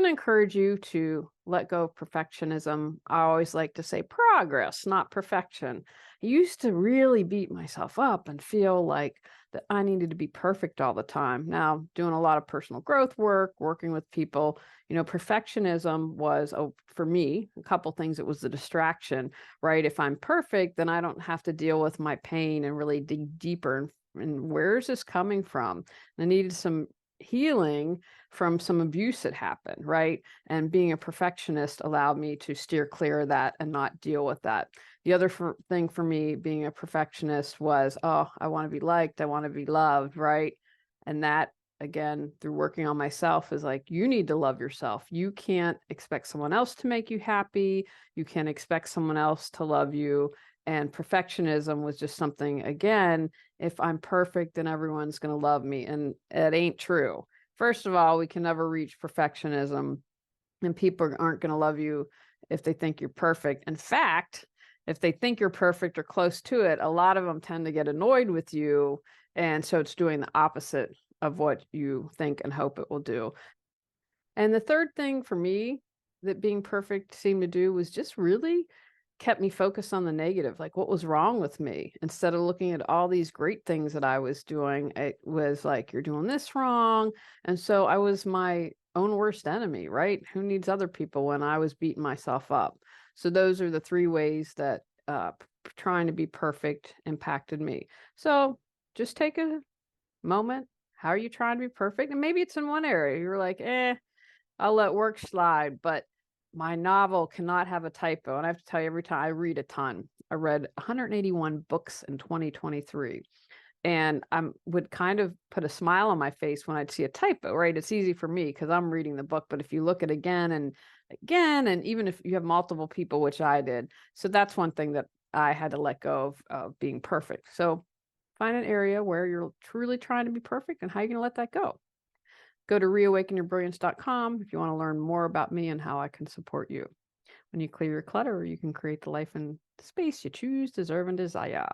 going to encourage you to let go of perfectionism. I always like to say progress, not perfection. I used to really beat myself up and feel like that I needed to be perfect all the time. Now, doing a lot of personal growth work, working with people, perfectionism was, for me, a couple things. It was the distraction, right? If I'm perfect, then I don't have to deal with my pain and really dig deeper and where is this coming from? I needed some healing from some abuse that happened, right? And being a perfectionist allowed me to steer clear of that and not deal with that. The other thing for me being a perfectionist was, oh, I want to be liked, I want to be loved, right? And that, again, through working on myself, is like, you need to love yourself. You can't expect someone else to make you happy. You can't expect someone else to love you. And perfectionism was just something, again, if I'm perfect, then everyone's going to love me. And it ain't true. First of all, we can never reach perfectionism, and people aren't going to love you if they think you're perfect. In fact, if they think you're perfect or close to it, a lot of them tend to get annoyed with you. And so it's doing the opposite of what you think and hope it will do. And the third thing for me that being perfect seemed to do was just really kept me focused on the negative, like what was wrong with me. Instead of looking at all these great things that I was doing, it was like, you're doing this wrong. And so I was my own worst enemy, right? Who needs other people when I was beating myself up? So those are the three ways that trying to be perfect impacted me. So just take a moment. How are you trying to be perfect? And maybe it's in one area. You're like, I'll let work slide, but my novel cannot have a typo. And I have to tell you, every time I read a ton, I read 181 books in 2023. And I would kind of put a smile on my face when I'd see a typo, right? It's easy for me because I'm reading the book. But if you look at again and again, and even if you have multiple people, which I did, so that's one thing that I had to let go of being perfect. So find an area where you're truly trying to be perfect and how you're going to let that go. Go to reawakenyourbrilliance.com if you want to learn more about me and how I can support you. When you clear your clutter, you can create the life and space you choose, deserve, and desire.